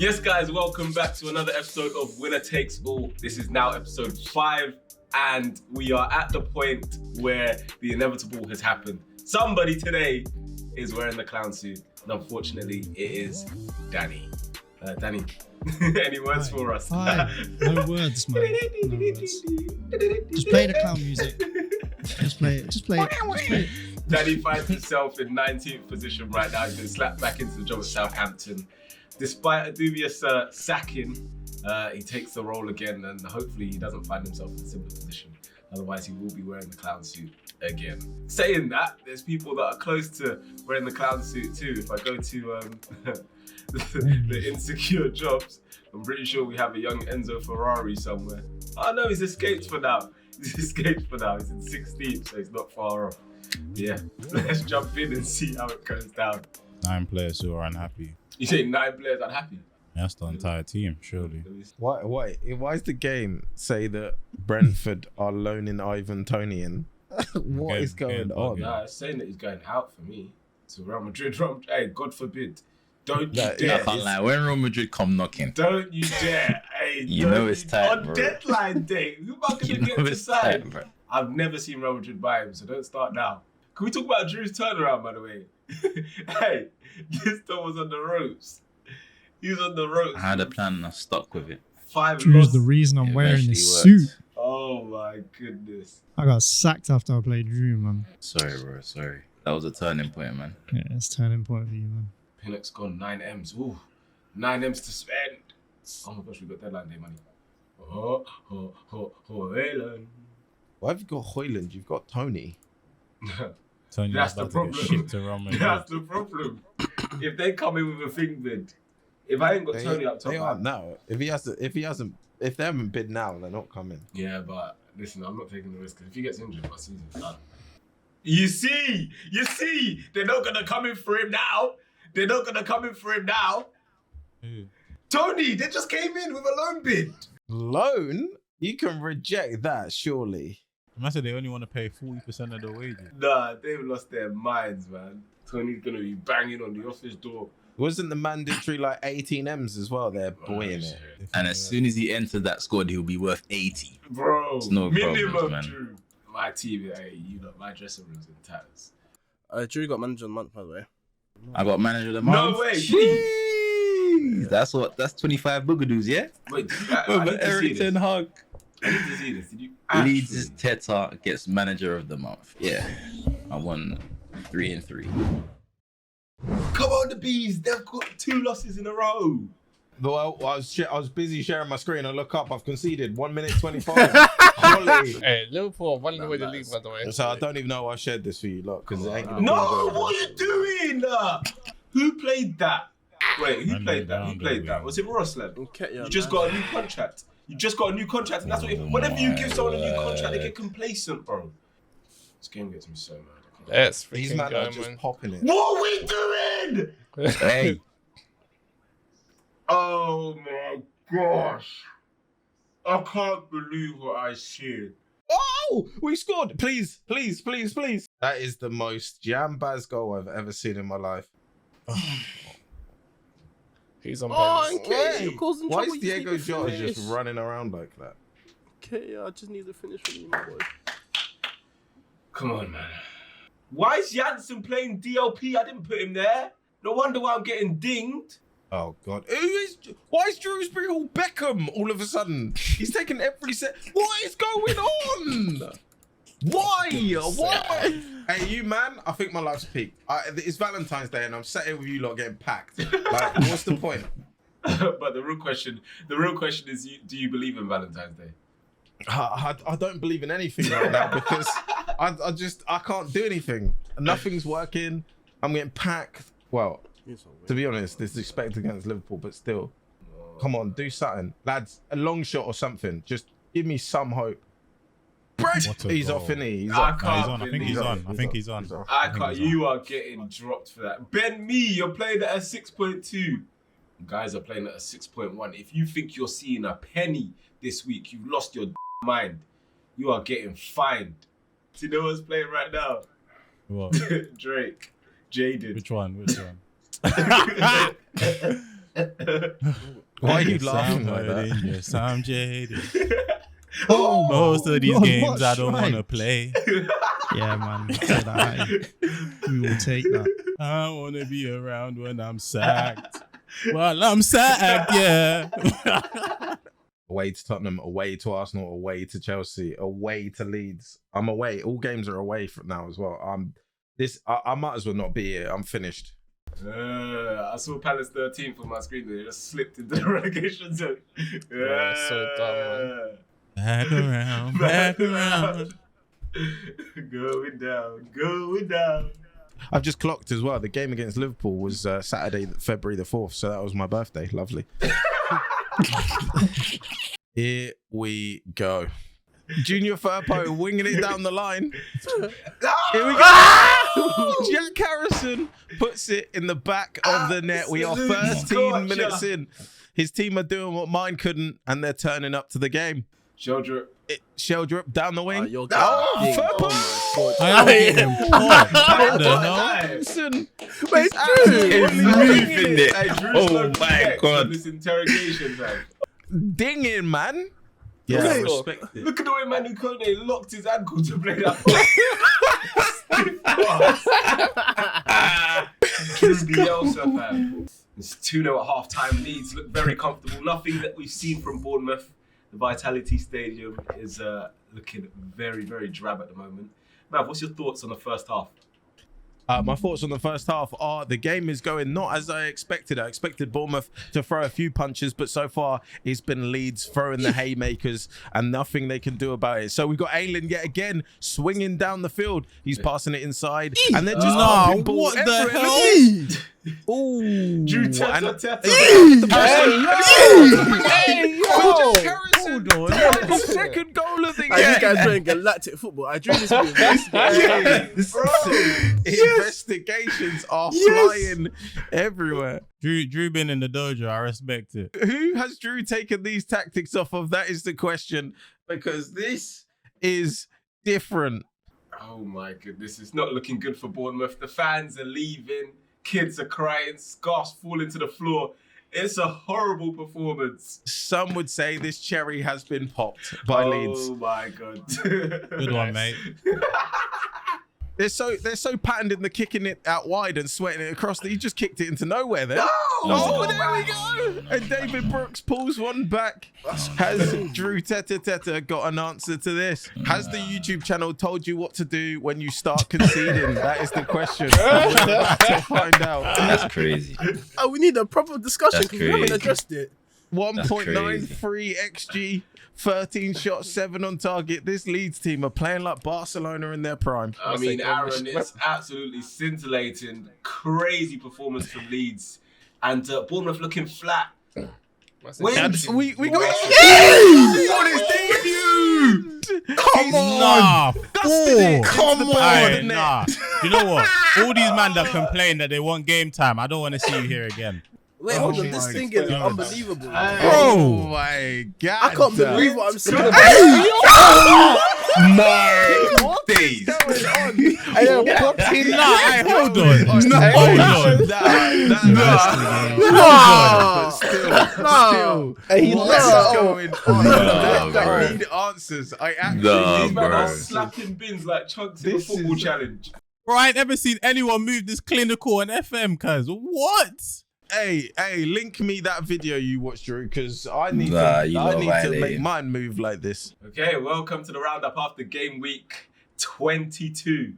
Yes, guys, welcome back to another episode of Winner Takes All. This is now episode 5, and we are at the point where the inevitable has happened. Somebody today is wearing the clown suit, and unfortunately, it is Danny. Danny, any words for us? Fine. No words, man. No words. Just play the clown music. Just play it. Just play it. Danny finds himself in 19th position right now. He's been slapped back into the job at Southampton. Despite a dubious sacking, he takes the role again, and hopefully he doesn't find himself in a similar position. Otherwise, he will be wearing the clown suit again. Saying that, there's people that are close to wearing the clown suit too. If I go to the insecure jobs, I'm pretty sure we have a young Enzo Ferrari somewhere. Oh no, he's escaped for now. He's in 16th, so he's not far off. Yeah, let's jump in and see how it goes down. 9 players who are unhappy. You say 9 players unhappy? That's the entire team, surely. Why does the game say that Brentford are loaning Ivan Toney in? What is going on? Nah, it's saying that he's going out for me. To Real Madrid. Hey, God forbid. Don't you I dare. can't lie. When Real Madrid come knocking, Don't you dare. Hey, You know it's tight, on bro. deadline day. Who am I going to get to it's sign? tight, bro. I've never seen Real Madrid buy him, so don't start now. Can we talk about Drew's turnaround, by the way? Hey, this dog was on the ropes. He was on the ropes. I had a plan and I stuck with it. 5 Drew's lost. the reason I'm It wearing eventually this worked. suit. Oh my goodness. I got sacked after I played Drew, man. Sorry, bro. Sorry. That was a turning point, man. Yeah, it's turning point for you, man. Pinnock's gone 9 M's. Ooh, 9 M's to spend. Oh my gosh, we got deadline day money. Haaland. Why have you got Hoyland? You've got Tony. Tony That's was the about to get problem. shipped to Real Madrid. That's the problem. If they come in with a thing bid, if I ain't got Tony up top, They aren't now. If they haven't bid now, they're not coming. yeah, but listen, I'm not taking the risk because if he gets injured, my season's done. You see, they're not gonna come in for him now. Who? Tony, they just came in with a loan bid. Loan? You can reject that, surely. I said they only want to pay 40% of the wages. Nah, they've lost their minds, man. Tony's gonna be banging on the office door. Wasn't the mandatory like 18 M's as well? They're buoying it. And as soon as he entered that squad, he'll be worth 80. Bro, It's no minimum, problems, man. Drew. My TV, hey, you know, my dressing room's in tatters. Drew got manager of the month, by the way. I got manager of the month. No way, Jeez. That's 25 boogadoos, yeah? Wait, I need to see Eric Ten this. Hag. I need to see this. Did you Leeds actually? Teta gets manager of the month. Yeah. I won 3 and 3. Come on, the bees. They've got 2 losses in a row. Well, I was busy sharing my screen. I look up. I've conceded 1 minute 25. Holy. Hey, Liverpool are running away the league, by the way. So I don't even know why I shared this for you, look, because it ain't gonna No, be good. what are you doing? Who played that? Wait, who Man, played that? Who down played the that? wing. Was it Roslem? Okay, yeah, You just got a new contract. And that's what. Whenever you give someone a new contract, they get complacent, bro. This game gets me so mad. Let's These freaking men are go, just man. popping it. What are we doing? Hey. Oh my gosh! I can't believe what I see. Oh, we scored. Please. That is the most jam-baz goal I've ever seen in my life. He's on Oh, pens. okay. You're causing Why trouble. is You just Diego need to Jota finish. just running around like that? Okay, I just need to finish for you, my boy. Come on, man. Why is Janssen playing DLP? I didn't put him there. No wonder why I'm getting dinged. Oh God! Why is Drewsbury all Beckham all of a sudden? He's taking every set. What is going on? Why? Hey, you man! I think my life's peaked. It's Valentine's Day and I'm sat here with you lot getting packed. Like, what's the point? But the real question is, do you believe in Valentine's Day? I don't believe in anything right now because I can't do anything. Nothing's working. I'm getting packed. Well, to be honest, this is expected against Liverpool, but still, come on, do something, lads. A long shot or something. Just give me some hope. Brett, What a he's goal. off, isn't he? He's I off. can't He's on. I think he's on. I think he's on. off. I think can't. he's on. You are getting dropped for that. Ben Mee, you're playing at a 6.2. Guys are playing at a 6.1. If you think you're seeing a penny this week, you've lost your mind. You are getting fined. Do you know what's playing right now? What? Drake. Jaded. Which one? Why are you laughing like that? Yes, I'm jaded. Oh, Most of these God, games what I don't want to strike. play. Yeah, man. Take that. We will take that. I want to be around when I'm sacked. Well, I'm sacked, yeah. Away to Tottenham, away to Arsenal, away to Chelsea, away to Leeds. I'm away. All games are away from now as well. I might as well not be here. I'm finished. I saw Palace 13th on my screen. They just slipped into the relegation zone. Yeah, so dumb, Back around, back around. Going down, going down. I've just clocked as well. The game against Liverpool was Saturday, February the 4th. So that was my birthday. Lovely. Here we go. Junior Firpo winging it down the line. Here we go. Jack Harrison puts it in the back of the net. We are 13 minutes in. His team are doing what mine couldn't, and they're turning up to the game. Sheldrop down the wing. You're Firpo! Oh my I am getting popped. What the hell? Harrison. Wait, It's moving it. Hey, Drew's Oh low my flex God. on this interrogation, man. Dinging, man. Yeah, Okay. respect it. Look at the way Manu Kone locked his ankle to play that pass. Drew Bielsa, fam. It's 2-0 at half-time. Leeds look very comfortable. Nothing that we've seen from Bournemouth. The Vitality Stadium is looking very, very drab at the moment. Mav, what's your thoughts on the first half? My thoughts on the first half are the game is going not as I expected. I expected Bournemouth to throw a few punches, but so far it's been Leeds throwing the haymakers and nothing they can do about it. So we've got Aylin yet again swinging down the field. He's passing it inside, and they're just pumping ball what the everywhere. hell? Ooh, Drew and Teta. Hold on. The second goal of the Hey, you guys game. playing galactic football. I drew this to be investigated. Investigations are flying everywhere. Drew been in the dojo. I respect it. Who has Drew taken these tactics off of? That is the question, because this is different. Oh my goodness, it's not looking good for Bournemouth. The fans are leaving, kids are crying, scarves falling to the floor. It's a horrible performance. Some would say this cherry has been popped by Leeds. Oh my god. Good one, mate. They're so patterned in the kicking it out wide and sweating it across that he just kicked it into nowhere there. Oh, there we go. And David Brooks pulls one back. Has Drew Teta got an answer to this? Has the YouTube channel told you what to do when you start conceding? That is the question. We're about to find out. That's crazy. Oh, we need a proper discussion That's because we haven't crazy. addressed it. 1.93 XG, 13 shots, 7 on target. This Leeds team are playing like Barcelona in their prime. I mean, Aaron, it's absolutely scintillating. Crazy performance from Leeds. And Bournemouth looking flat. We got on his debut! Come Nah, fool. Come Aye, nah. You know what? All these men that complain that they want game time, I don't want to see you here again. Wait, hold on. my This thing is unbelievable. Oh my god. I can't believe what I'm seeing. My days. Hold on. Still. He What lets is it going go. on? Nah, That bro. need answers. I actually Nah, need These men bro. are slapping bins like chunks in a This football is- challenge. Bro, I ain't ever seen anyone move this clinical on FM, cuz. What? Hey, link me that video you watched, Drew, because I need Nah, you to lot make violating. mine move like this. Okay, welcome to the roundup after game week 22.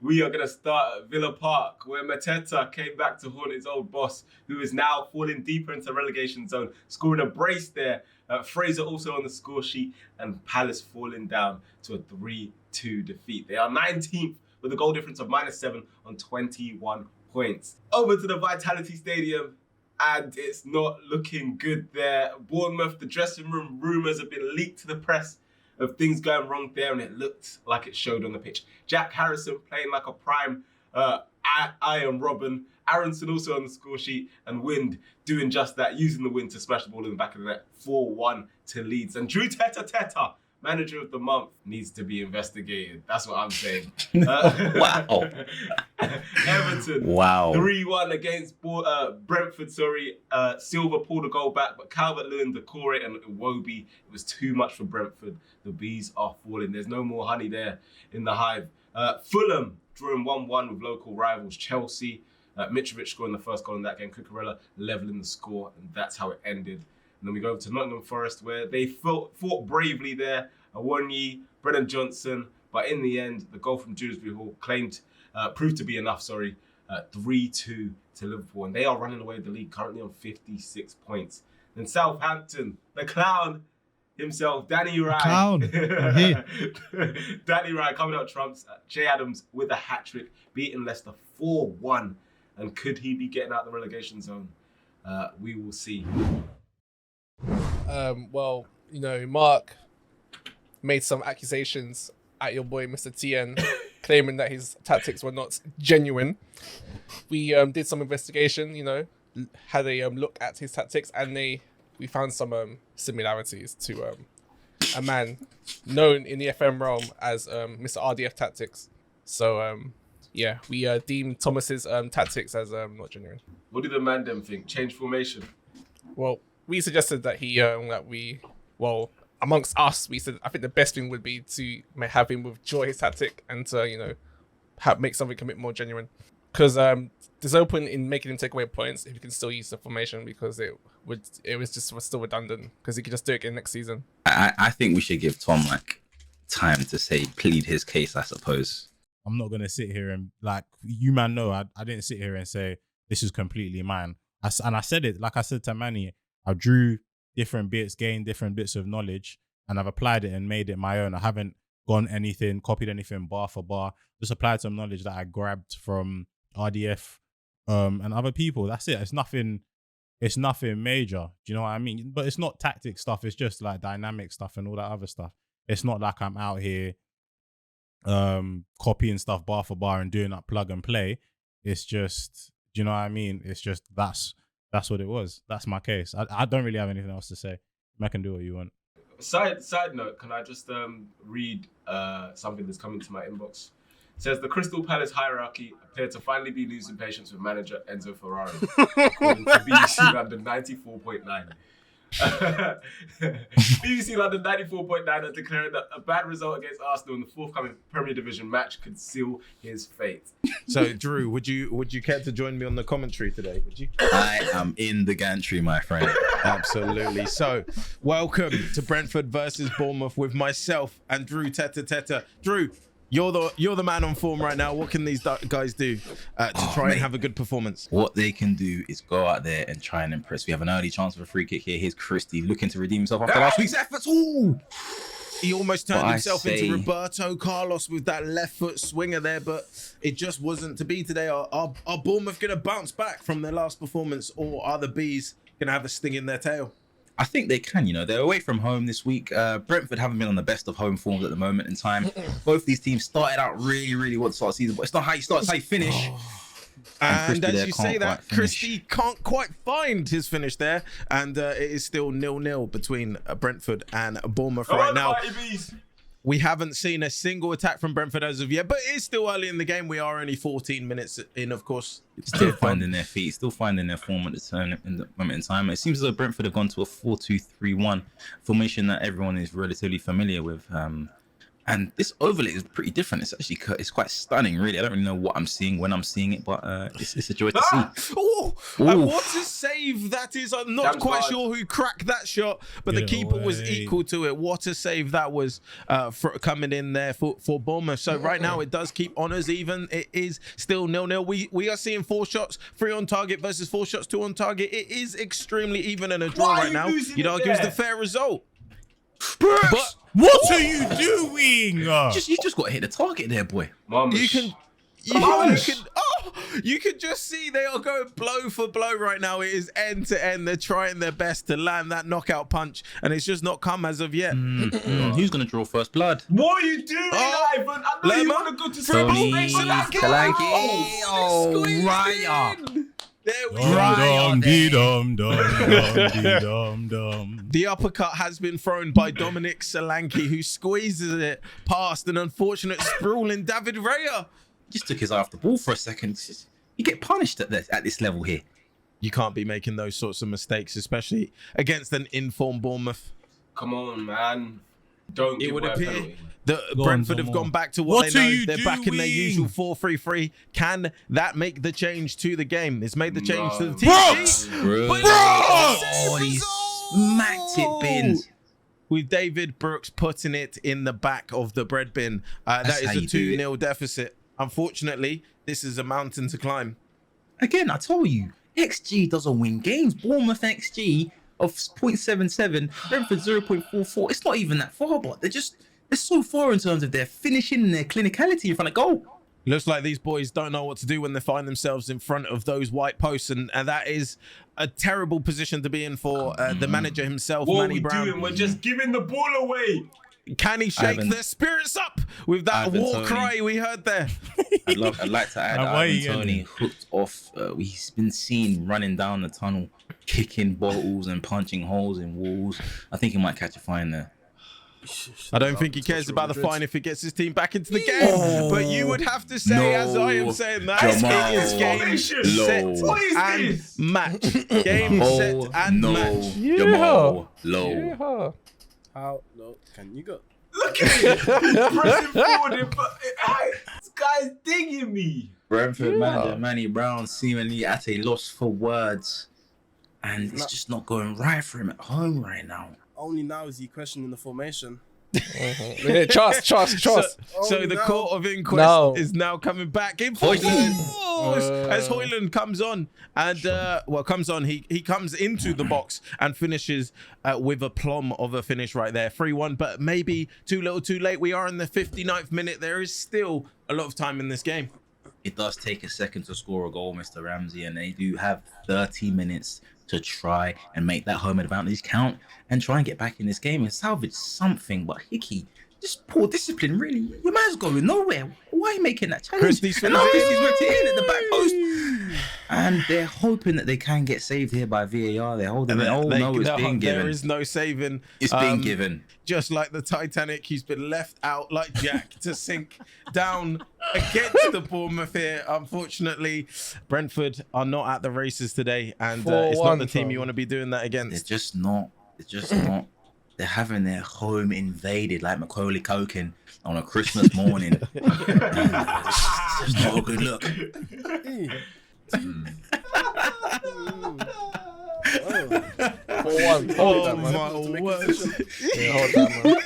We are going to start at Villa Park, where Mateta came back to haunt his old boss, who is now falling deeper into relegation zone, scoring a brace there. Fraser also on the score sheet, and Palace falling down to a 3-2 defeat. They are 19th with a goal difference of -7 on 21 points. Over to the Vitality Stadium, and it's not looking good there. Bournemouth, the dressing room rumours have been leaked to the press of things going wrong there, and it looked like it showed on the pitch. Jack Harrison playing like a prime Iron Robin. Aronson also on the score sheet, and Wind doing just that, using the wind to smash the ball in the back of the net. 4-1 to Leeds. And Drew Teta Manager of the month needs to be investigated. That's what I'm saying. Wow. Everton. Wow. 3-1 against Brentford, Silva pulled a goal back, but Calvert-Lewin, Decore and Iwobi, it was too much for Brentford. The bees are falling. There's no more honey there in the hive. Fulham drawing 1-1 with local rivals Chelsea. Mitrovic scoring the first goal in that game. Cucurella leveling the score, and that's how it ended. And then we go over to Nottingham Forest, where they fought bravely there. Awoniyi, Brennan Johnson, but in the end, the goal from Dewsbury Hall proved to be enough. 3-2 to Liverpool, and they are running away with the league, currently on 56 points. Then Southampton, the clown himself, Danny Ryan. Clown. I'm here. Danny Ryan coming out trumps. Jay Adams with a hat-trick, beating Leicester 4-1. And could he be getting out the relegation zone? We will see. Well, Mark made some accusations at your boy Mr. TN, claiming that his tactics were not genuine. We did some investigation, had a look at his tactics, and we found some similarities to a man known in the FM realm as Mr. RDF Tactics. So we deemed Thomas's tactics as not genuine. What did the man them think? Change formation? Well, we suggested that amongst us, we said I think the best thing would be to have him withdraw his tactic and to make something a bit more genuine. Because there's no point in making him take away points if he can still use the formation, because it was still redundant, because he could just do it again next season. I think we should give Tom time to plead his case, I suppose. I'm not gonna sit here and you man know I didn't sit here and say this is completely mine. I said it, like I said to Manny, I drew different bits, gained different bits of knowledge, and I've applied it and made it my own. I haven't copied anything bar for bar. Just applied some knowledge that I grabbed from RDF and other people. That's it. It's nothing major. Do you know what I mean? But it's not tactic stuff. It's just like dynamic stuff and all that other stuff. It's not like I'm out here copying stuff bar for bar and doing that plug and play. It's just, do you know what I mean? It's just that's what it was. That's my case. I don't really have anything else to say. I can do what you want. Side note, can I just read something that's coming to my inbox? It says the Crystal Palace hierarchy appeared to finally be losing patience with manager Enzo Ferrari, according to BBC London 94.9. BBC London 94.9 are declaring that a bad result against Arsenal in the forthcoming Premier Division match could seal his fate. So, Drew, would you care to join me on the commentary today? Would you? I am in the gantry, my friend. Absolutely. So, welcome to Brentford versus Bournemouth with myself and Drew Teta. Drew, you're the man on form right now. What can these guys do to try and have a good performance? What they can do is go out there and try and impress. We have an early chance of a free kick here. Here's Christie looking to redeem himself after last week's efforts. Ooh! He almost turned himself into Roberto Carlos with that left foot swinger there, but it just wasn't to be today. Are Bournemouth going to bounce back from their last performance, or are the Bees going to have a sting in their tail? I think they can, they're away from home this week. Brentford haven't been on the best of home forms at the moment in time. Both these teams started out really, really well to start the season, but it's not how you start, it's how you finish. And as you say that, Christie can't quite find his finish there, and it is still 0-0 between Brentford and Bournemouth right now. We haven't seen a single attack from Brentford as of yet, but it is still early in the game. We are only 14 minutes in, of course. Still finding their feet, still finding their form at the moment in time. It seems as though Brentford have gone to a 4-2-3-1 formation that everyone is relatively familiar with. And this overlay is pretty different. It's quite stunning, really. I don't really know what I'm seeing when I'm seeing it, but it's a joy to see. And what a save that is. I'm not quite sure who cracked that shot, but the keeper was equal to it. What a save that was for coming in there for Bournemouth. So right now it does keep honours even. It is still 0-0. We are seeing 4 shots, 3 on target versus 4 shots, 2 on target. It is extremely even and a draw right now. You'd argue it's the fair result. But what are you doing? You just got to hit the target there, boy. You can just see they are going blow for blow right now. It is end to end. They're trying their best to land that knockout punch, and it's just not come as of yet. Who's going to draw first blood? What are you doing, Ivan? I know you want to go to Tony Solanke. Raya. There we Dum are. dum dee dum dum dum dee dum dum. The uppercut has been thrown by Dominic Solanke, who squeezes it past an unfortunate sprawling David Raya. Just took his eye off the ball for a second. It's just- you get punished at this level here. You can't be making those sorts of mistakes, especially against an informed Bournemouth. Come on, man. Don't It give would away a appear penalty. that Go on, Brentford some have more. gone back to What what they are know. you They're back in their doing? usual 4-3-3. Can that make the change to the game? It's made the change to the No. team. Bro! But Oh, he smacked it, bins. With David Brooks putting it in the back of the bread bin. That's That is how a you do it. 2-0 deficit. Unfortunately, this is a mountain to climb. Again, I told you, XG doesn't win games. Bournemouth XG of 0.77, Brentford 0.44. It's not even that far, but they're so far in terms of their finishing and their clinicality in front of goal. Looks like these boys don't know what to do when they find themselves in front of those white posts, and that is a terrible position to be in for the manager himself, What are Manny we Brown. doing? We're just giving the ball away. Can he shake Ivan- their spirits up with that Ivan war Toney. cry we heard there? I'd like to add And that why are Ivan you Toney yelling? hooked off. He's been seen running down the tunnel, kicking bottles and punching holes in walls. I think he might catch a fine there. I don't think he cares about the fine if he gets his team back into the game. But you would have to say, as I am saying that, Jamal. it is game, Formation. set, What is and this? match. Game, set, Oh and no, match. Jamal, low. Yeah. How low can you go? Look at it. Pressing forward. This guy's digging me. Brentford manager Manny Brown seemingly at a loss for words, and it's just not going right for him at home right now. Only now is he questioning the formation. Yeah, trust. So Oh, the no. court of inquest No. is now coming back in full Højlund. force as Højlund comes on and he comes into the box and finishes with a plum of a finish right there. 3-1, but maybe too little too late. We are in the 59th minute. There is still a lot of time in this game. It does take a second to score a goal, Mr. Ramsey, and they do have 30 minutes to try and make that home advantage count and try and get back in this game and salvage something. But Hickey, just poor discipline, really. Your man's going nowhere. Why are you making that challenge? Christie's And now finished. Christie's whipped it in at the back post. And they're hoping that they can get saved here by VAR. They're holding it. Oh, no, it's being There given. is no saving. It's being given. Just like the Titanic, he's been left out like Jack to sink down against the Bournemouth here. Unfortunately, Brentford are not at the races today, and it's not the 4-1, team you fam. want to be doing that They're against. just not. They're just not. They're having their home invaded like Macaulay Culkin on a Christmas morning. It's just not a good look. Oh. 4-1. Hold that, man. my word. Yeah, hold that, man.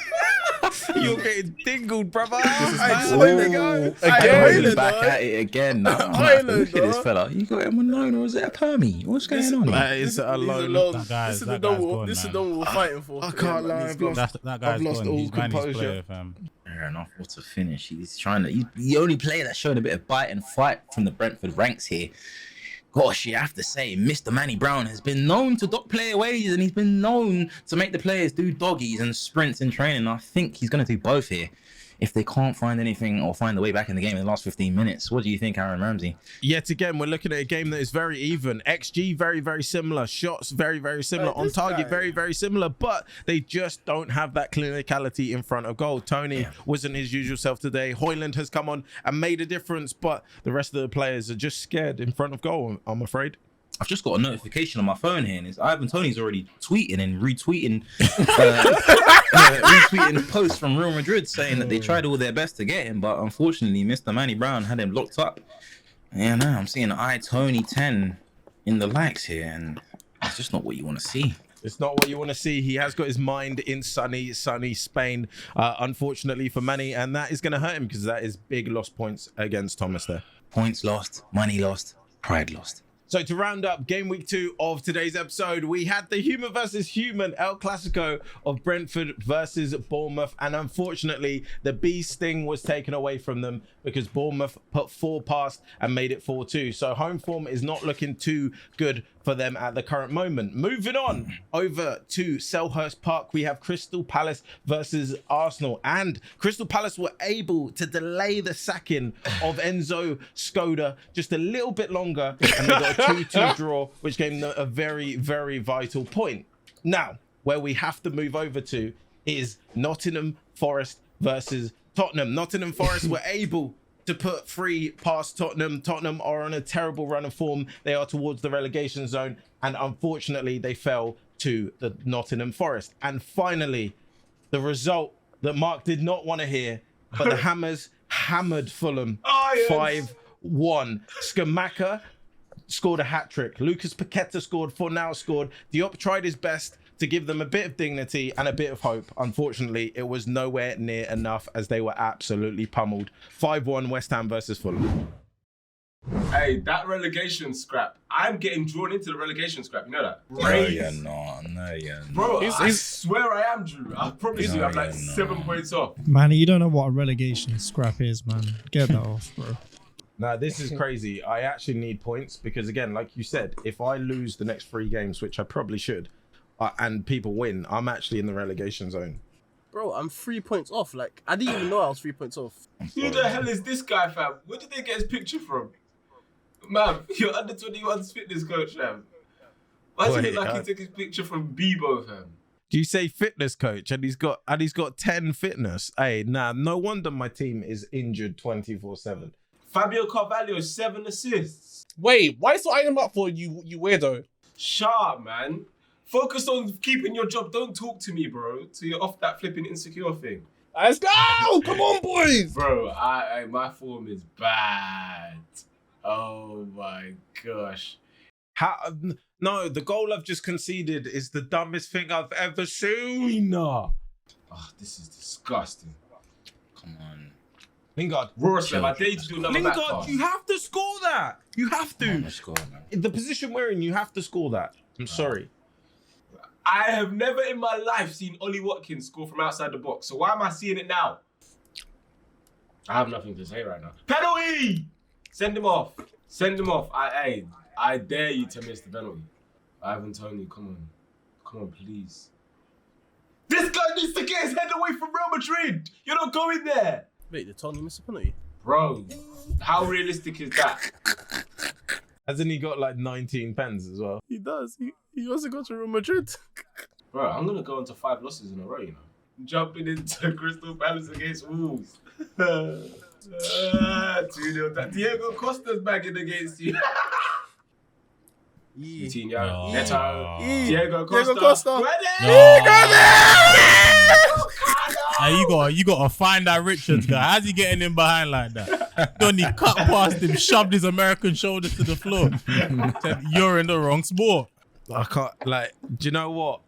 You're getting dingled, brother. There we go. Again. Højlund, Back though. at it again. Now, Højlund, look at this though. fella. You got him on loan or is it a permie? What's going on here? That is He's alone. alone. That guy's- This is that the guy's double. gone, This is man. the double we're fighting for. I can't lie, he's I've gone. lost. That guy's lost gone. all He's Manny's composure. player, fam. Fair enough. What a finish. He's trying to. He's the only player that's shown a bit of bite and fight from the Brentford ranks here. Gosh, you have to say, Mr. Manny Brown has been known to dock player wages and he's been known to make the players do doggies and sprints in training. I think he's going to do both here. If they can't find anything or find the way back in the game in the last 15 minutes, what do you think, Aaron Ramsey? Yet again, we're looking at a game that is very even. XG, very, very similar. Shots, very, very similar. Hey, On this target, guy. very, very similar. But they just don't have that clinicality in front of goal. Tony wasn't his usual self today. Højlund has come on and made a difference, but the rest of the players are just scared in front of goal, I'm afraid. I've just got a notification on my phone here, and it's Ivan Toney's already tweeting and retweeting, retweeting posts from Real Madrid saying that they tried all their best to get him, but unfortunately, Mr. Manny Brown had him locked up. Yeah, no, I'm seeing Tony 10 in the likes here, and it's just not what you want to see. It's not what you want to see. He has got his mind in sunny Spain, unfortunately for Manny, and that is going to hurt him because that is big lost points against Thomas there. Points lost, money lost, pride lost. So to round up game week 2 of today's episode, we had the human versus human El Clasico of Brentford versus Bournemouth. And unfortunately, the bee sting was taken away from them because Bournemouth put 4 past and made it 4-2. So home form is not looking too good for them at the current moment. Moving on over to Selhurst Park, we have Crystal Palace versus Arsenal. And Crystal Palace were able to delay the sacking of Enzo Skoda just a little bit longer. And they got a 2-2 draw, which gave them a very, very vital point. Now, where we have to move over to is Nottingham Forest versus Tottenham. Nottingham Forest were able to put 3 past Tottenham. Tottenham are on a terrible run of form. They are towards the relegation zone, and unfortunately they fell to the Nottingham Forest. And finally, the result that Mark did not want to hear, but the Hammers hammered Fulham 5-1. Skamaka scored a hat-trick. Lucas Paqueta scored. Fornal scored. Diop tried his best to give them a bit of dignity and a bit of hope. Unfortunately, it was nowhere near enough as they were absolutely pummeled. 5-1 West Ham versus Fulham. Hey, that relegation scrap. I'm getting drawn into the relegation scrap. You know that? No, you're not. No, you're not. Bro, I swear I am, Drew. I promise you, I'm like 7 points off. Manny, you don't know what a relegation scrap is, man. Get that off, bro. Now, this is crazy. I actually need points because, again, like you said, if I lose the next 3 games, which I probably should, and people win, I'm actually in the relegation zone. Bro, I'm 3 points off. Like, I didn't even know I was 3 points off. Who the hell is this guy, fam? Where did they get his picture from? Man, you're under 21's fitness coach, fam. Why does it look like he took his picture from Bebo, fam? Do you say fitness coach and he's got 10 fitness? Hey, nah, no wonder my team is injured 24/7. Fabio Carvalho, 7 assists. Wait, why is I him up for you weirdo? Shut up, man. Focus on keeping your job. Don't talk to me, bro. Till you're off that flipping insecure thing. Let's go! Come on, boys! Bro, my form is bad. Oh my gosh. No, the goal I've just conceded is the dumbest thing I've ever seen. Oh, this is disgusting. Come on. Lingard. Rorslev, I dare you to do another back Lingard, pass. you have to score that. You have to. Let's go, man. In the position we're in, you have to score that. I'm sorry. I have never in my life seen Ollie Watkins score from outside the box. So why am I seeing it now? I have nothing to say right now. Penalty! Send him off. Send him off. I dare you to miss the penalty. Ivan Toney, come on. Come on, please. This guy needs to get his head away from Real Madrid. You're not going there. Wait, did Tony miss a penalty? Bro, how realistic is that? Hasn't he got like 19 pens as well? He does. He wants to go to Real Madrid. Bro, I'm going to go into 5 losses in a row, you know. Jumping into Crystal Palace against Wolves. 2-0. Diego Costa's bagging against you. Coutinho, Neto, Diego Costa. You got to find that Richards guy. How's he getting in behind like that? Donny cut past him, shoved his American shoulder to the floor. Said, "You're in the wrong sport." I can't, like, do you know what?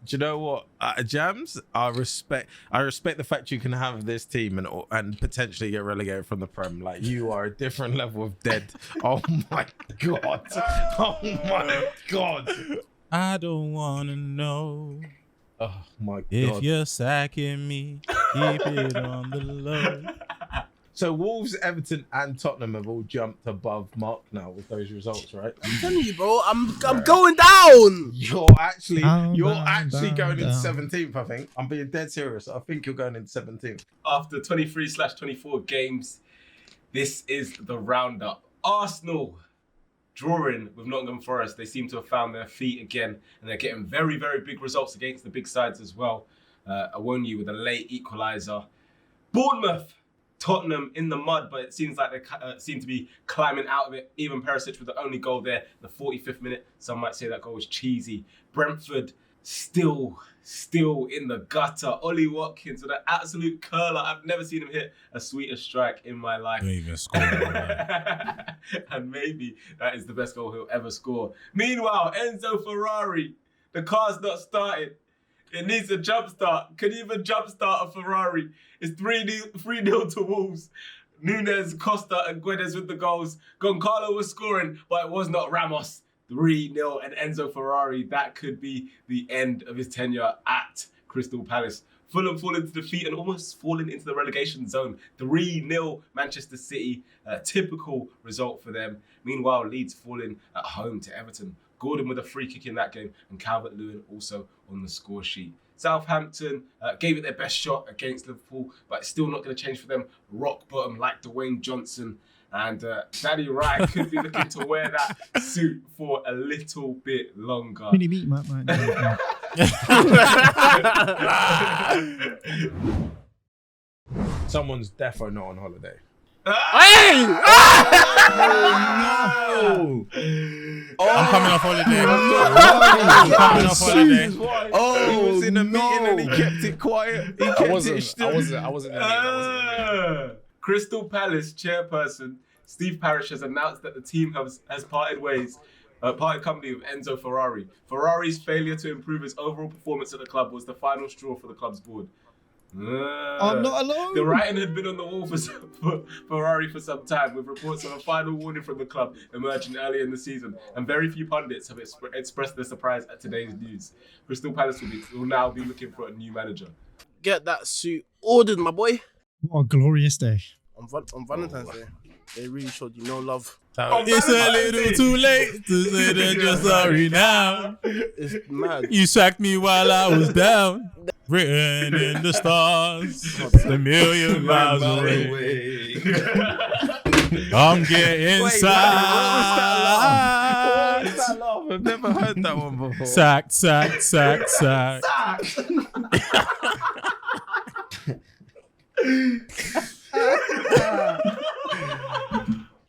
Jams, I respect the fact you can have this team and potentially get relegated from the Prem. Like, you are a different level of dead. Oh my God. Oh my God. I don't want to know Oh my God. if you're sacking me. Keep it on the low. So Wolves, Everton, and Tottenham have all jumped above Mark now with those results, right? I'm telling you, bro. I'm going down. You're actually Down, going into down. 17th, I think. I'm being dead serious. I think you're going into 17th. After 23/24 games, this is the roundup. Arsenal drawing with Nottingham Forest. They seem to have found their feet again, and they're getting very, very big results against the big sides as well. Awoniyi with a late equaliser. Bournemouth, Tottenham in the mud, but it seems like they seem to be climbing out of it. Even Perisic with the only goal there, the 45th minute. Some might say that goal was cheesy. Brentford still in the gutter. Ollie Watkins with an absolute curler. I've never seen him hit a sweeter strike in my life. Don't even score. Man. And maybe that is the best goal he'll ever score. Meanwhile, Enzo Ferrari, the car's not started. It needs a jump start. Can you even jump start a Ferrari? It's 3-0 to Wolves. Nunes, Costa, and Guedes with the goals. Goncalo was scoring, but it was not Ramos. 3-0 and Enzo Ferrari. That could be the end of his tenure at Crystal Palace. Fulham falling to defeat and almost falling into the relegation zone. 3-0 Manchester City. A typical result for them. Meanwhile, Leeds falling at home to Everton. Gordon with a free kick in that game, and Calvert-Lewin also on the score sheet. Southampton gave it their best shot against Liverpool, but it's still not going to change for them. Rock bottom like Dwayne Johnson. And Danny Ryan could be looking to wear that suit for a little bit longer. Mini meat, mate. Someone's defo not on holiday. Hey! No! I'm coming off holiday. I'm coming off holiday. He was in a meeting and he kept it quiet. He kept I it wasn't still. in the meeting. Crystal Palace chairperson Steve Parish has announced that the team has parted ways, parted company with Enzo Ferrari. Ferrari's failure to improve his overall performance at the club was the final straw for the club's board. I'm not alone. The writing had been on the wall for Ferrari for some time, with reports of a final warning from the club emerging earlier in the season, and very few pundits have expressed their surprise at today's news. Crystal Palace will now be looking for a new manager. Get that suit ordered, my boy. What a glorious day. On Valentine's Day, they really showed you no love. It's a little too late to say that you're sorry now. It's mad. You sacked me while I was down. Written in the stars, a million miles away. I'm getting Wait, sacked. what was that laugh? I've never heard that one before. Sacked.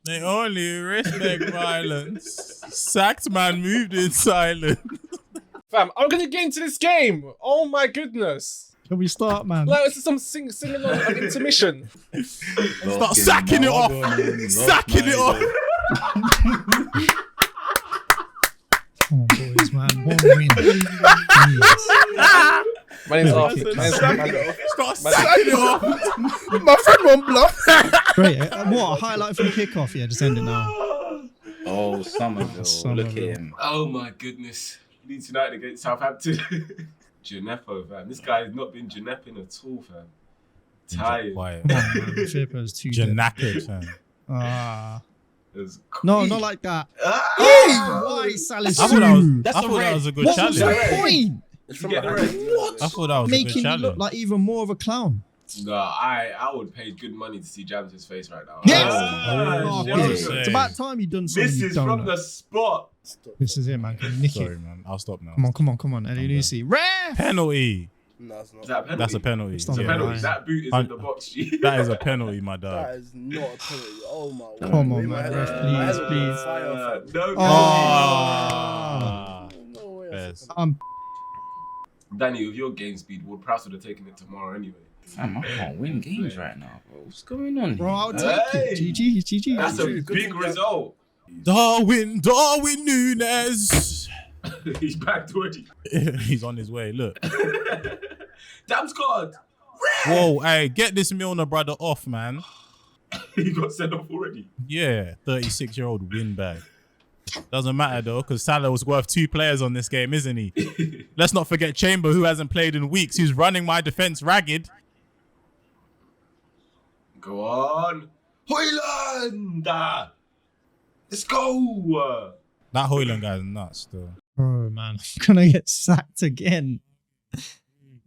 They only respect violence. Sacked man moved in silence. Fam, I'm gonna get into this game. Oh my goodness. Shall we start, man? Like, it's some singing on an intermission. Start sacking it off. Sacking it off. Come on, boys, man. One win. Please. My name's Arthur. Start sacking it off. My friend won't bluff. Great. What a highlight from the kickoff. Yeah, just end it now. Oh, Somerville. Look at him. Oh my goodness. Leeds United against Southampton. Gineppo, fam. This guy has not been Ginepping at all, fam. Tired. Quiet. Come on, man. Firpo's too good. Janakis, man. Ah. It was No, quick. not like that. Ah! Why, Salisu? I thought that was a good What was challenge. the point? It's You from get the behind. red. What? I thought that was a Making good you challenge. look like even more of a clown. No, I would pay good money to see James' face right now. Yes! Ah, Oh, shit. okay. yeah. It's about time you done something. This you is done. from the spot. This is it, man. Can you nick Sorry, it? man. I'll stop now. Come on. Eddie Lucy. Ref! Penalty. No, it's not. Is that a penalty? That's a penalty. It's not It's a Yeah. penalty. Yeah. That boot is in the box, G. That is a penalty, my That dog. is not a penalty. Oh my word. Come on, My man. head- Ref, my head please, was please. on fire, fam. No. Oh. No way. Yes. Danny, with your game speed, Ward Prowse would have taken it tomorrow anyway. Fam, I can't win games right now, bro. What's going on? Bro, I'll here? take it. GG. That's a Good big to result. Darwin Nunes. He's back already. He's on his way. Look. Damn squad. Whoa, hey, get this Milner brother off, man. He got sent off already. Yeah, 36-year-old windbag. Doesn't matter though, because Salah was worth 2 players on this game, isn't he? Let's not forget Chamber, who hasn't played in weeks, who's running my defense ragged. Go on. Hoyland! Let's go! That Hoyland guy's nuts, though. Bro, man. I'm going to get sacked again.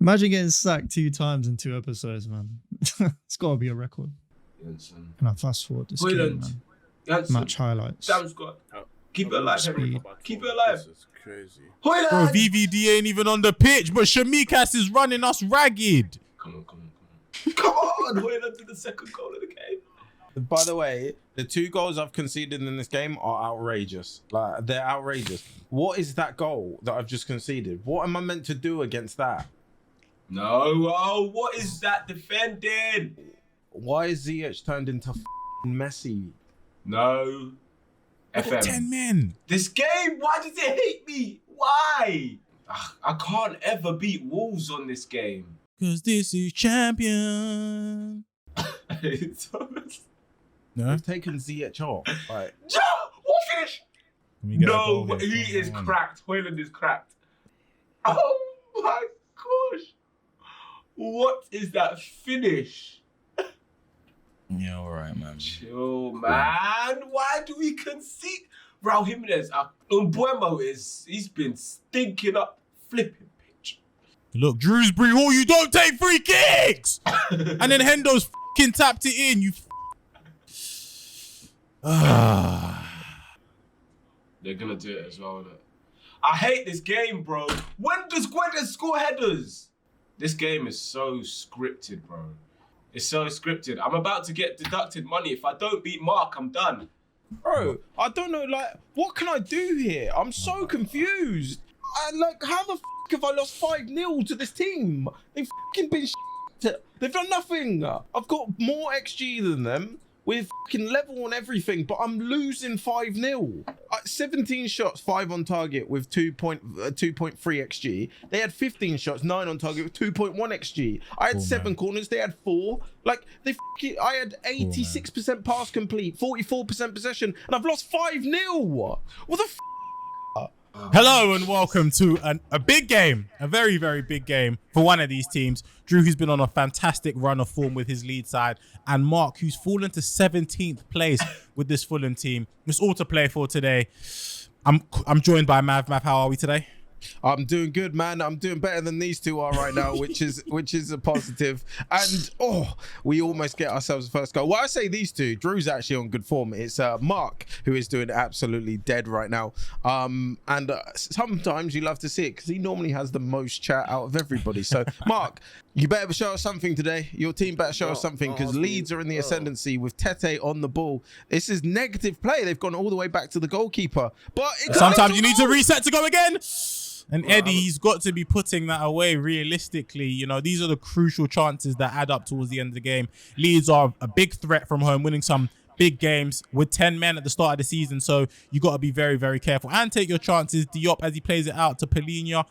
Imagine getting sacked 2 times in 2 episodes, man. It's got to be a record. Jensen. Can I fast forward this game, Hoyland. man? Jensen. Match highlights. Damn squad. Keep it alive, Henry. Speed. Keep it alive. This is crazy. Bro, Hoyland! VVD ain't even on the pitch, but Shamikas is running us ragged. Come on. Come on! Hoyland did the second goal of the game. By the way, the 2 goals I've conceded in this game are outrageous. Like, they're outrageous. What is that goal that I've just conceded? What am I meant to do against that? No. Oh, what is that defending? Why is ZH turned into Messi? No. Got 10 FM. men. This game, why does it hate me? Why? I can't ever beat Wolves on this game. Because this is champion. No? I've taken ZH off. Like, Ja! What finish? Can we get a No, goal here? he is Come on. cracked. Hoyland is cracked. Oh my gosh. What is that finish? Yeah, all right, man. Chill, man. Why do we concede? Raul Jimenez, Umbuemo he's been stinking up flipping pitch. Look, Drewsbury Hall, you don't take free kicks! And then Hendo's fucking tapped it in, you They're gonna do it as well, innit? I hate this game, bro. When does Guedes score headers? This game is so scripted, bro. It's so scripted. I'm about to get deducted money. If I don't beat Mark, I'm done. Bro, I don't know, like, what can I do here? I'm so confused. How the f have I lost 5-0 to this team? They've fucking been shit. They've done nothing. I've got more XG than them. We're fucking level on everything, but I'm losing 5-0. 17 shots, 5 on target with 2.3 XG. They had 15 shots, 9 on target with 2.1 XG. I had 7 corners, they had 4. Like, I had 86% pass complete, 44% possession, and I've lost 5-0. What the f? Hello and welcome to a big game, a very, very big game for one of these teams. Drew, who's been on a fantastic run of form with his lead side, and Mark, who's fallen to 17th place with this Fulham team. It's all to play for today. I'm joined by Mav. Mav, how are we today? I'm doing good, man. I'm doing better than these two are right now, which is a positive. And we almost get ourselves a first goal. Well, I say these two. Drew's actually on good form. It's Mark who is doing absolutely dead right now. And sometimes you love to see it because he normally has the most chat out of everybody. So Mark, you better show us something today. Your team better show us something because Leeds are in the ascendancy with Tete on the ball. This is negative play. They've gone all the way back to the goalkeeper. But sometimes you need to reset to go again. And Eddie, he's got to be putting that away realistically. You know, these are the crucial chances that add up towards the end of the game. Leeds are a big threat from home, winning some big games with 10 men at the start of the season. So you got to be very, very careful and take your chances. Diop, as he plays it out to Polinia,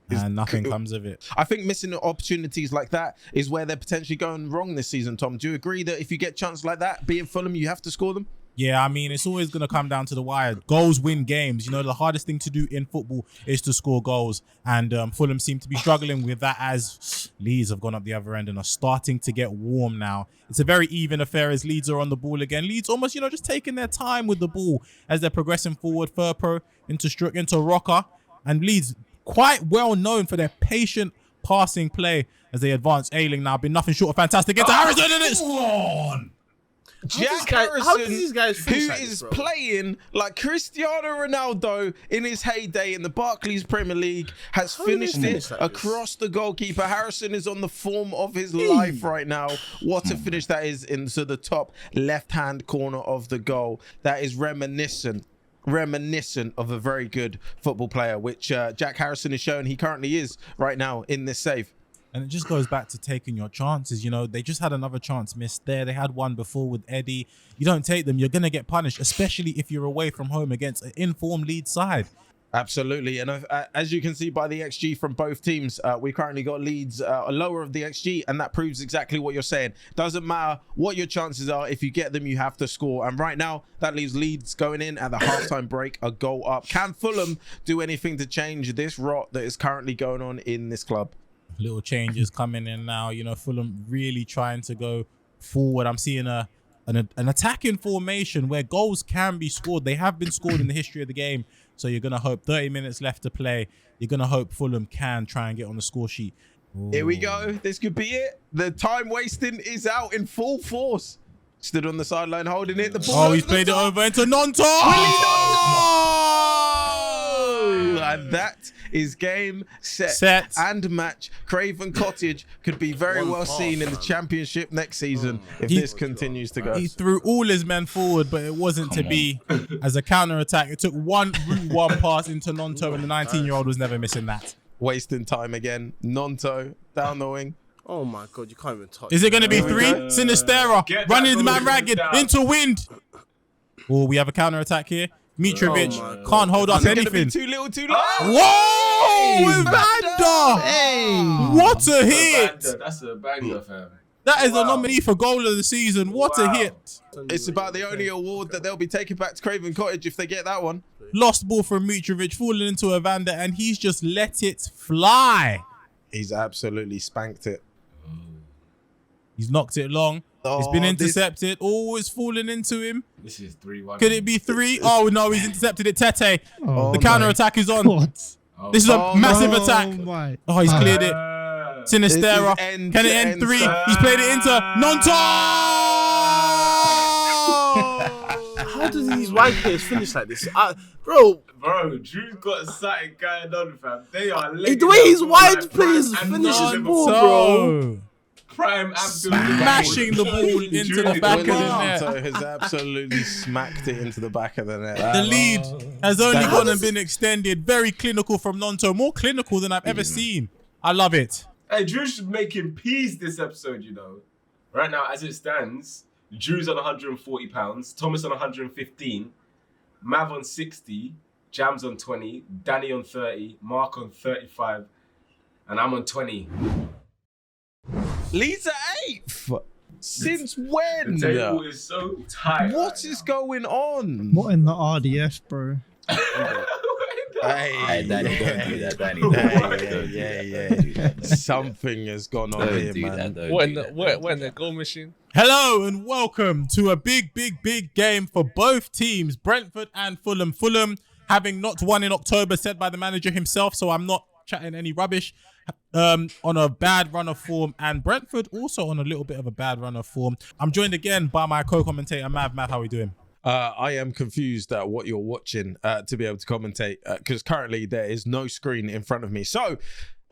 and nothing comes of it. I think missing opportunities like that is where they're potentially going wrong this season, Tom. Do you agree that if you get chances like that, being Fulham, you have to score them? Yeah, I mean, it's always going to come down to the wire. Goals win games. You know, the hardest thing to do in football is to score goals. And Fulham seem to be struggling with that as Leeds have gone up the other end and are starting to get warm now. It's a very even affair as Leeds are on the ball again. Leeds almost, you know, just taking their time with the ball as they're progressing forward. Furpro into Struck, into Rocker. And Leeds quite well known for their patient passing play as they advance. Ailing now been nothing short of fantastic. Into Harrison and it's on! Jack How did these guys Harrison, who finish like is this, bro? playing like Cristiano Ronaldo in his heyday in the Barclays Premier League, has How did they finished finish it like this? across the goalkeeper. Harrison is on the form of his life right now. What a finish that is into the top left-hand corner of the goal. That is reminiscent of a very good football player, which Jack Harrison is showing he currently is right now in this save. And it just goes back to taking your chances. You know, they just had another chance missed there. They had one before with Eddie. You don't take them, you're going to get punished, especially if you're away from home against an informed Leeds side. Absolutely. And as you can see by the XG from both teams, we currently got Leeds lower of the XG, and that proves exactly what you're saying. Doesn't matter what your chances are. If you get them, you have to score. And right now, that leaves Leeds going in at the halftime break, a goal up. Can Fulham do anything to change this rot that is currently going on in this club? Little changes coming in now. You know, Fulham really trying to go forward. I'm seeing an attacking formation where goals can be scored. They have been scored in the history of the game. So you're going to hope 30 minutes left to play. You're going to hope Fulham can try and get on the score sheet. Ooh. Here we go. This could be it. The time wasting is out in full force. Stood on the sideline holding it. The ball. Oh, he's played it over into Nonto. And that is game, set and match. Craven Cottage could be very well seen in the Championship next season if this continues to go. He threw all his men forward, but it wasn't to be. As a counter-attack, it took one pass into Nonto, and the 19-year-old was never missing that. Wasting time again. Nonto down the wing. Oh my god, you can't even touch. Is it going to be 3? Sinistera running the man goal ragged down. into wind. Oh, we have a counter-attack here. Mitrovic can't hold up Is it gonna be anything. too little, too late? Whoa! Evander! Hey! What a hit! That's a banger, fam. That is a nominee for goal of the season. What a hit. It's about the only award that they'll be taking back to Craven Cottage if they get that one. Lost ball from Mitrovic, falling into Evander, and he's just let it fly. He's absolutely spanked it. He's knocked it long. It's been intercepted. Always falling into him. This is 3-1. Could it be 3? Oh, no, he's intercepted it. Tete. Oh, The counter-attack is on. What? Oh, This is a massive attack. Oh my. Oh, he's cleared it. Sinistera. This is end Can it to end end 3? stuff. He's played it into Nonto! How do these wide players finish like this? Bro, Drew's got something going on, fam. They are the way his wide players finish his ball, bro. So, Prime Abdul smashing the ball into the back of the net. So has absolutely smacked it into the back of the net. The lead has only gone and been extended. Very clinical from Nonto. More clinical than I've ever seen. I love it. Hey, Drew's making peas this episode, you know. Right now, as it stands, Drew's on £140, Thomas on 115, Mav on 60, Jams on 20, Danny on 30, Mark on 35, and I'm on 20. Leeds at 8th. Since when? The table is so tight. What is going on? What in the RDF, bro? Hey, Danny, don't do that, Danny. Yeah. Something has gone on Don't here, do man. that. What in the goal machine? Hello and welcome to a big game for both teams, Brentford and Fulham. Fulham having not won in October, said by the manager himself, so I'm not chatting any rubbish. On a bad run of form, and Brentford also on a little bit of a bad run of form. I'm joined again by my co-commentator Mav. Mav, how are we doing? I am confused at what you're watching to be able to commentate because currently there is no screen in front of me. So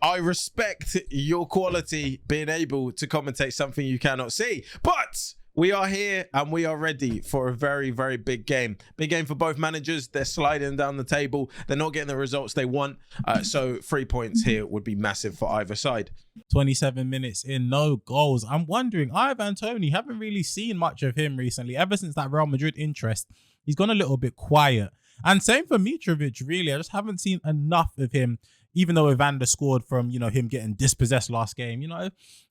I respect your quality being able to commentate something you cannot see. But we are here and we are ready for a very, very big game. Big game for both managers. They're sliding down the table. They're not getting the results they want. So 3 points here would be massive for either side. 27 minutes in, no goals. I'm wondering, Ivan Toney, haven't really seen much of him recently. Ever since that Real Madrid interest, he's gone a little bit quiet. And same for Mitrovic, really. I just haven't seen enough of him, even though Evander scored from, him getting dispossessed last game.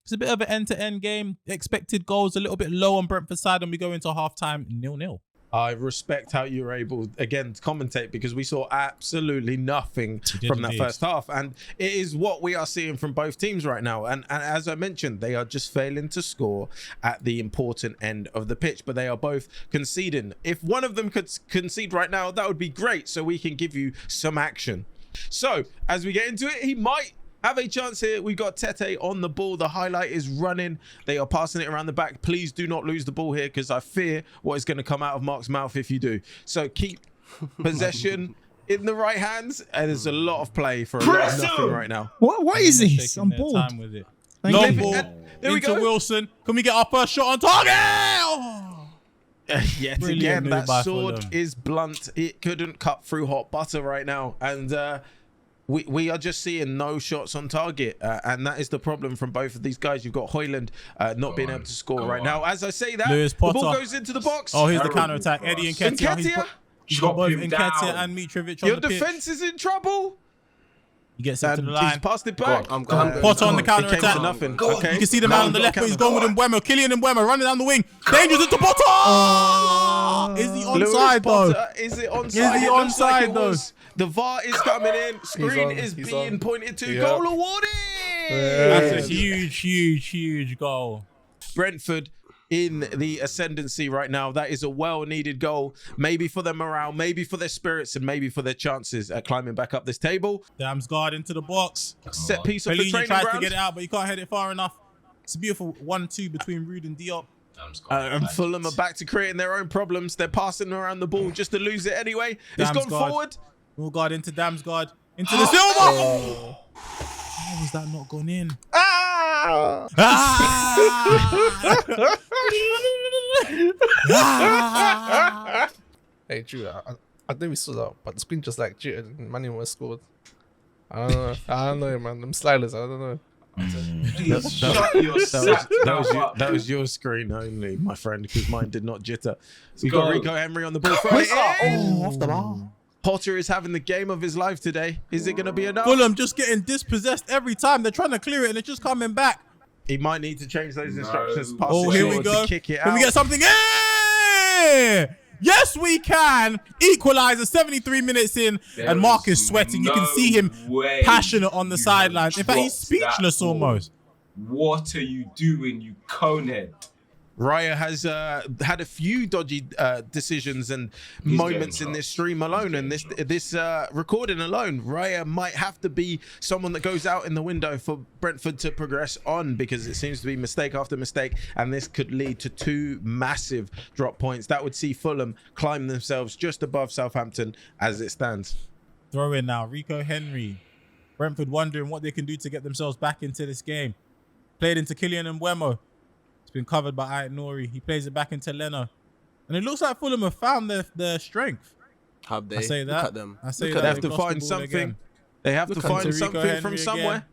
It's a bit of an end-to-end game. Expected goals a little bit low on Brentford side, and we go into halftime 0-0. I respect how you were able, again, to commentate because we saw absolutely nothing from that first half. And it is what we are seeing from both teams right now. And as I mentioned, they are just failing to score at the important end of the pitch, but they are both conceding. If one of them could concede right now, that would be great so we can give you some action. So as we get into it, he might have a chance here. We've got Tete on the ball. The highlight is running. They are passing it around the back. Please do not lose the ball here because I fear what is going to come out of Mark's mouth if you do. So keep possession in the right hands. And there's a lot of play for a lot of nothing right now. What is this? Taking I'm their bored. time with it. Thank Long you. ball There we into go. Wilson. Can we get our first shot on target? Oh! Yet Brilliant again, move that by sword Fulham. is blunt. It couldn't cut through hot butter right now. And we are just seeing no shots on target. And that is the problem from both of these guys. You've got Højlund not being able to score right now. As I say that, Lewis the ball Potter. goes into the box. Oh, here's the counter-attack. Eddie Nketiah. He's got Chop both him Nketiah down. and Mitrovic on Your the pitch. defense is in trouble. He gets it to And the he's line. passed it back. I'm going. Potter on the It came counter-attack. to nothing. Go on. Okay. You can see the man on the left, but he's gone with Mbeumo. Kylian Mbeumo running down the wing. Dangerous into Potter! Is he Lewis onside though? Potter, is it onside? Is he It looks like onside, it though? was. The VAR is coming in. Screen on, is he's being on. pointed to. Yeah. Goal awarded. That's a huge goal. Brentford in the ascendancy right now. That is a well-needed goal. Maybe for their morale, maybe for their spirits, and maybe for their chances at climbing back up this table. Damsgaard into the box. Set piece of the Fellaini training tries to ground. get it out, but he can't head it far enough. It's a beautiful 1-2 between Rude and Diop. And Fulham are back to creating their own problems. They're passing around the ball just to lose it anyway. It's gone Damsgaard. forward. Mulgaard into Damsgaard. Into the silver! How was that not gone in? Ah! Ah! Hey, Drew, I think we saw that, but the screen just like jittered and Manny was scored. I don't know, man. Them sliders, I don't know. Please shut your sack up. That was your screen only, my friend, because mine did not jitter. We've Go. got Rico Henry on the ball. Off the bar. Potter is having the game of his life today. Is it going to be enough? Fulham just getting dispossessed every time. They're trying to clear it and it's just coming back. He might need to change those instructions. Pass Oh, it here short we go. To kick it Can out. we get something? Yeah! Yes, we can. Equalizer 73 minutes in, There and Mark is is sweating. You can no see him way passionate on the you sidelines. In fact, he's dropped that speechless ball. almost. What are you doing, you conehead? Raya has had a few dodgy decisions and He's moments getting in this dropped. stream alone, and He's this recording alone. Raya might have to be someone that goes out in the window for Brentford to progress on, because it seems to be mistake after mistake, and this could lead to 2 massive drop points that would see Fulham climb themselves just above Southampton as it stands. Throw in now, Rico Henry. Brentford wondering what they can do to get themselves back into this game. Played into Kylian Mbeumo. It's been covered by Ait Nouri. He plays it back into Leno. And it looks like Fulham have found their strength. Have they? I say that. Look at them. I say Look that. at They have They've to lost the find ball something. again. They have to Look find Rico something Henry from again. somewhere.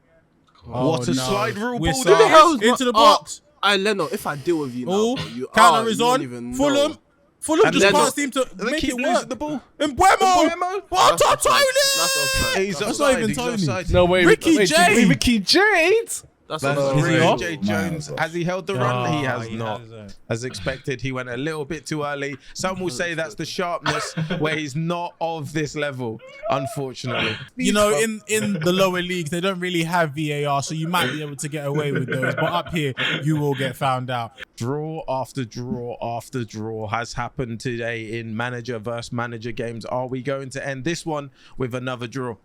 Oh, What a slide rule We're ball sorry. that is. Into the Oh, box. Leno, if I deal with you now, Oh, bro, you counter are, is you don't on. even Fulham. know. Fulham And just Leno- can't seem to They make keep it losing work. the ball. Mbeumo. Mbeumo. What That's a offside. Tony! That's offside. He's That's That's not offside. even He's Tony. offside. No way. Ricky wait, J. Ricky Jade. That's That's offside. Three Ricky off. J. Jones. Has he held the run? He has not. hasn't. As expected, he went a little bit too early. Some will say that's the sharpness where he's not of this level, unfortunately. You know, in the lower leagues, they don't really have VAR, so you might be able to get away with those. But up here, you will get found out. Draw after draw after draw has happened today in manager versus manager games. Are we going to end this one with another draw?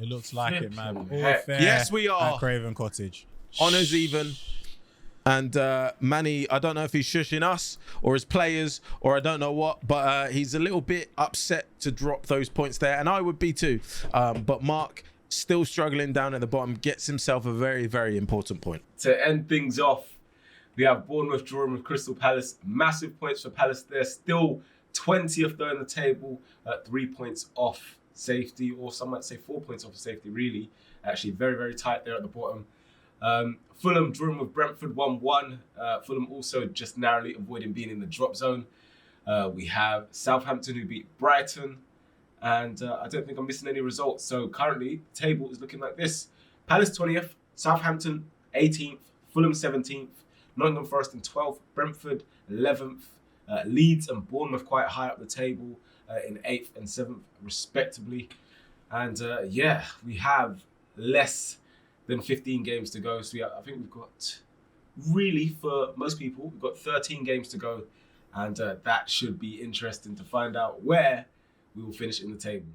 It looks like it, man. All Heck. fair Yes, we are. at Craven Cottage. Honours even. And Manny, I don't know if he's shushing us or his players or I don't know what, but he's a little bit upset to drop those points there. And I would be too. But Mark, still struggling down at the bottom, gets himself a very, very important point. To end things off, we have Bournemouth drawing with Crystal Palace. Massive points for Palace. They're still 20th though in the table, 3 points off safety, or some might say 4 points off of safety, really. Actually, very, very tight there at the bottom. Fulham drawing with Brentford 1-1. Fulham also just narrowly avoiding being in the drop zone. We have Southampton who beat Brighton. And I don't think I'm missing any results. So currently, the table is looking like this. Palace 20th, Southampton 18th, Fulham 17th, Nottingham Forest in 12th, Brentford 11th, Leeds and Bournemouth quite high up the table in 8th and 7th respectively. And yeah, we have less than 15 games to go. So I think we've got, really for most people, we've got 13 games to go. And that should be interesting to find out where we will finish in the table.